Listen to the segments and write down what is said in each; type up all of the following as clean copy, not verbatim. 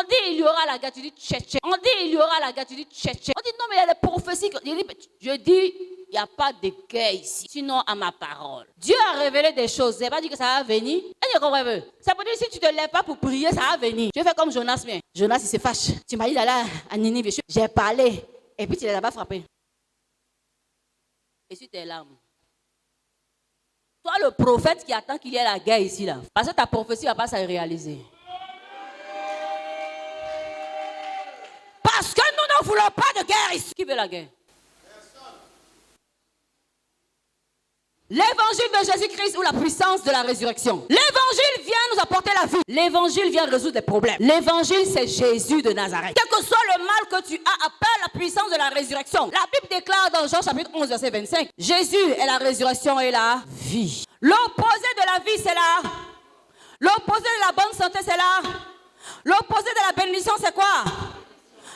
On dit il y aura la guerre, tu dis tché. On dit il y aura la guerre, tu dis tché. On dit non mais il y a des prophéties. Je dis il n'y a pas de guerre ici, sinon à ma parole. Dieu a révélé des choses, il n'a pas dit que ça va venir. Et je comprends un peu. Ça veut dire si tu ne te lèves pas pour prier, ça va venir. Tu fais comme Jonas, mais Jonas il se fâche. Tu m'as dit d'aller à Ninive, j'ai parlé. Et puis tu ne l'as pas frappé. Et sur tes larmes. Toi le prophète qui attend qu'il y ait la guerre ici là. Parce que ta prophétie ne va pas se réaliser. Parce que nous ne voulons pas de guerre ici. Qui veut la guerre? L'évangile de Jésus-Christ ou la puissance de la résurrection. L'évangile vient nous apporter la vie. L'évangile vient résoudre des problèmes. L'évangile, c'est Jésus de Nazareth. Quel que soit le mal que tu as, appelle la puissance de la résurrection. La Bible déclare dans Jean chapitre 11, verset 25, Jésus est la résurrection et la vie. L'opposé de la vie, c'est là. L'opposé de la bonne santé, c'est là. L'opposé de la bénédiction, c'est quoi?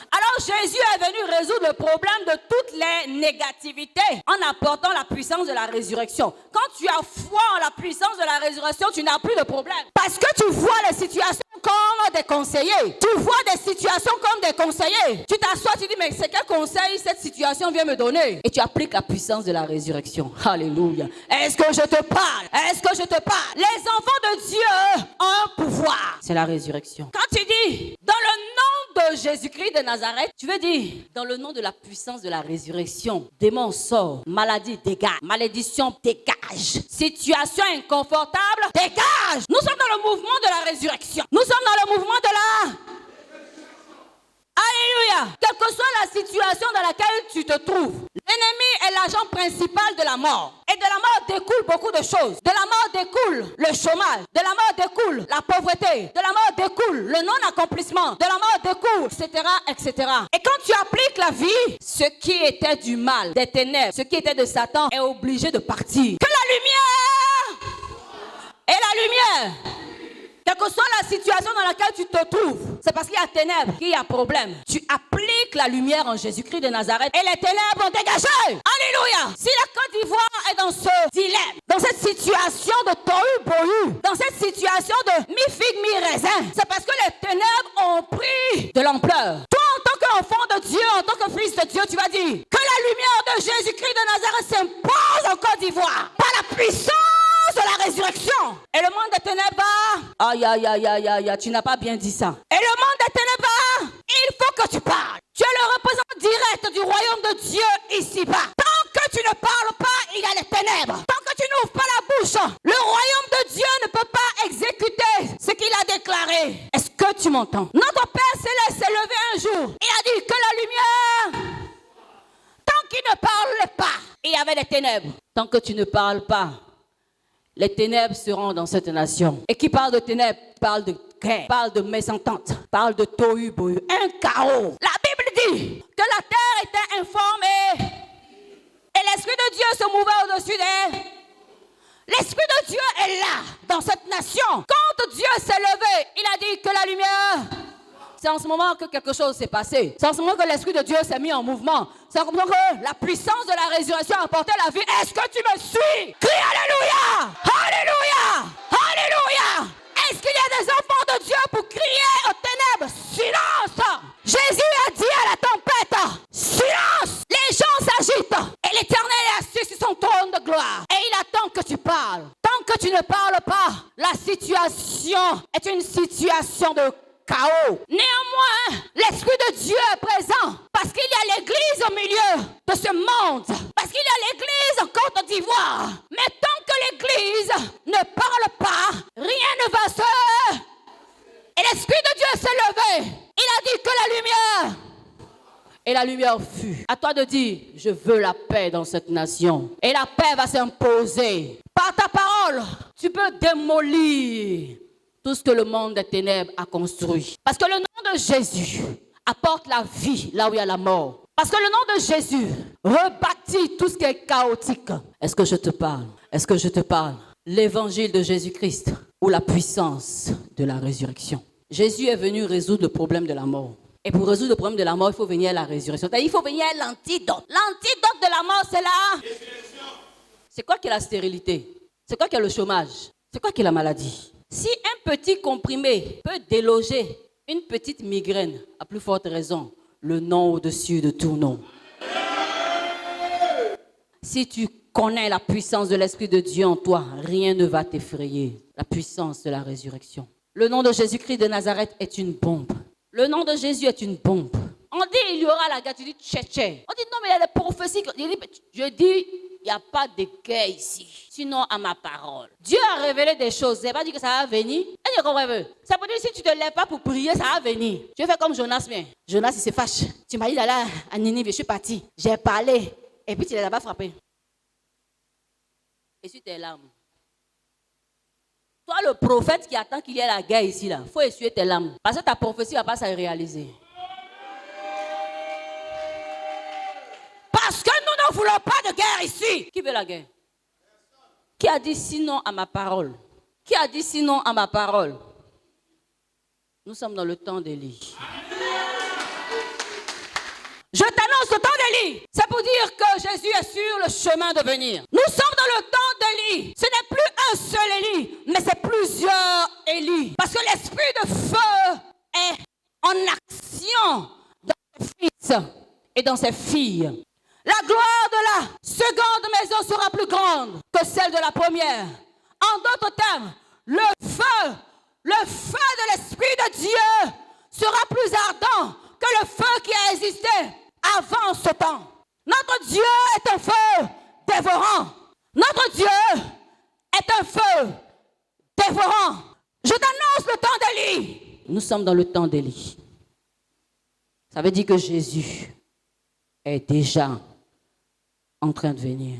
Alors Jésus est venu résoudre le problème de toutes les négativités en apportant la puissance de la résurrection. Quand tu as foi en la puissance de la résurrection, tu n'as plus de problème. Parce que tu vois les situations comme des conseillers. Tu vois des situations comme des conseillers. Tu t'assois, tu dis, mais c'est quel conseil cette situation vient me donner? Et tu appliques la puissance de la résurrection. Alléluia. Est-ce que je te parle? Est-ce que je te parle? Les enfants de Dieu ont un pouvoir. C'est la résurrection. Quand tu dis, dans le nom de Jésus-Christ de Nazareth, tu veux dire, dans le nom de la puissance de la résurrection, démon sort, maladie dégage, malédiction dégage, situation inconfortable dégage. Nous sommes dans le mouvement de la résurrection. Nous sommes dans le mouvement de la... Alléluia. Quelle que soit la situation dans laquelle tu te trouves, l'ennemi est l'agent principal de la mort. Et de la mort découle beaucoup de choses. De la mort découle le chômage. De la mort découle la pauvreté. De la mort découle le non-accomplissement. De la mort découle, etc., etc. Et quand tu appliques la vie, ce qui était du mal, des ténèbres, ce qui était de Satan est obligé de partir. Que la lumière et la lumière. Quelle que soit la situation dans laquelle tu te trouves, c'est parce qu'il y a ténèbres qu'il y a problème. Tu appliques la lumière en Jésus-Christ de Nazareth et les ténèbres ont dégagé. Alléluia. Si la Côte d'Ivoire est dans ce dilemme, dans cette situation de tohu-bohu, dans cette situation de mi-figue, mi-raisin, c'est parce que les ténèbres ont pris de l'ampleur. Toi, en tant qu'enfant de Dieu, en tant que fils de Dieu, tu vas dire que la lumière de Jésus-Christ de Nazareth s'impose en Côte d'Ivoire par la puissance de la résurrection. Et le monde des ténèbres, aïe, aïe, aïe, aïe, aïe, tu n'as pas bien dit ça. Et le monde des ténèbres, il faut que tu parles. Tu es le représentant direct du royaume de Dieu ici-bas. Tant que tu ne parles pas, il y a les ténèbres. Tant que tu n'ouvres pas la bouche, le royaume de Dieu ne peut pas exécuter ce qu'il a déclaré. Est-ce que tu m'entends? Notre Père Céleste s'est levé un jour. Il a dit que la lumière, tant qu'il ne parlait pas, il y avait les ténèbres. Tant que tu ne parles pas, les ténèbres seront dans cette nation. Et qui parle de ténèbres, parle de guerre, parle de mésentente, parle de tohu-bohu, un chaos. La Bible dit que la terre était informée et l'Esprit de Dieu se mouvait au-dessus d'elle. L'Esprit de Dieu est là, dans cette nation. Quand Dieu s'est levé, il a dit que la lumière... C'est en ce moment que quelque chose s'est passé. C'est en ce moment que l'Esprit de Dieu s'est mis en mouvement. C'est en ce moment que la puissance de la résurrection a apporté la vie. Est-ce que tu me suis? Crie Alléluia! Alléluia! Alléluia! Est-ce qu'il y a des enfants de Dieu pour crier aux ténèbres? Silence! Jésus a dit à la tempête, silence! Les gens s'agitent et l'Éternel est assis sur son trône de gloire. Et il attend que tu parles. Tant que tu ne parles pas, la situation est une situation de chaos. Néanmoins, l'Esprit de Dieu est présent parce qu'il y a l'Église au milieu de ce monde. Parce qu'il y a l'Église en Côte d'Ivoire. Mais tant que l'Église ne parle pas, rien ne va se... Et l'Esprit de Dieu s'est levé. Il a dit que la lumière... Et la lumière fut. À toi de dire, je veux la paix dans cette nation. Et la paix va s'imposer. Par ta parole, tu peux démolir tout ce que le monde des ténèbres a construit. Parce que le nom de Jésus apporte la vie là où il y a la mort. Parce que le nom de Jésus rebâtit tout ce qui est chaotique. Est-ce que je te parle? Est-ce que je te parle? L'évangile de Jésus-Christ ou la puissance de la résurrection. Jésus est venu résoudre le problème de la mort. Et pour résoudre le problème de la mort, il faut venir à la résurrection. Il faut venir à l'antidote. L'antidote de la mort, c'est la... C'est quoi qui est la stérilité? C'est quoi qui est le chômage? C'est quoi qui est la maladie? Si un petit comprimé peut déloger Une petite migraine, à plus forte raison, le nom au-dessus de tout nom. Si tu connais la puissance de l'Esprit de Dieu en toi, rien ne va t'effrayer. La puissance de la résurrection. Le nom de Jésus-Christ de Nazareth est une bombe. Le nom de Jésus est une bombe. On dit il y aura la guerre, tu dis tché. On dit non mais il y a des prophéties. Je dis il n'y a pas de guerre ici. Sinon à ma parole. Dieu a révélé des choses. C'est pas dit que ça va venir. Et je comprends un peu. Ça veut dire si tu ne te lèves pas pour prier, ça va venir. Tu fais comme Jonas, mais Jonas il se fâche. Tu m'as dit d'aller à Ninive, je suis parti. J'ai parlé. Et puis tu les as pas frappés. Et sur tes larmes. Toi, le prophète qui attend qu'il y ait la guerre ici, il faut essuyer tes larmes. Parce que ta prophétie ne va pas se réaliser. Parce que nous ne voulons pas de guerre ici. Qui veut la guerre? Qui a dit sinon à ma parole? Qui a dit sinon à ma parole? Nous sommes dans le temps d'Élie. Je t'annonce le temps d'Élie. C'est pour dire que Jésus est sur le chemin de venir. Nous sommes dans le temps d'Élie. Ce n'est plus un seul Élie, mais c'est plusieurs Élie. Parce que l'esprit de feu est en action dans ses fils et dans ses filles. La gloire de la seconde maison sera plus grande que celle de la première. En d'autres termes, le feu de l'Esprit de Dieu sera plus ardent que le feu qui a existé avant ce temps. Notre Dieu est un feu dévorant. Notre Dieu est un feu dévorant. Je t'annonce le temps d'Élie. Nous sommes dans le temps d'Élie. Ça veut dire que Jésus est déjà en train de venir.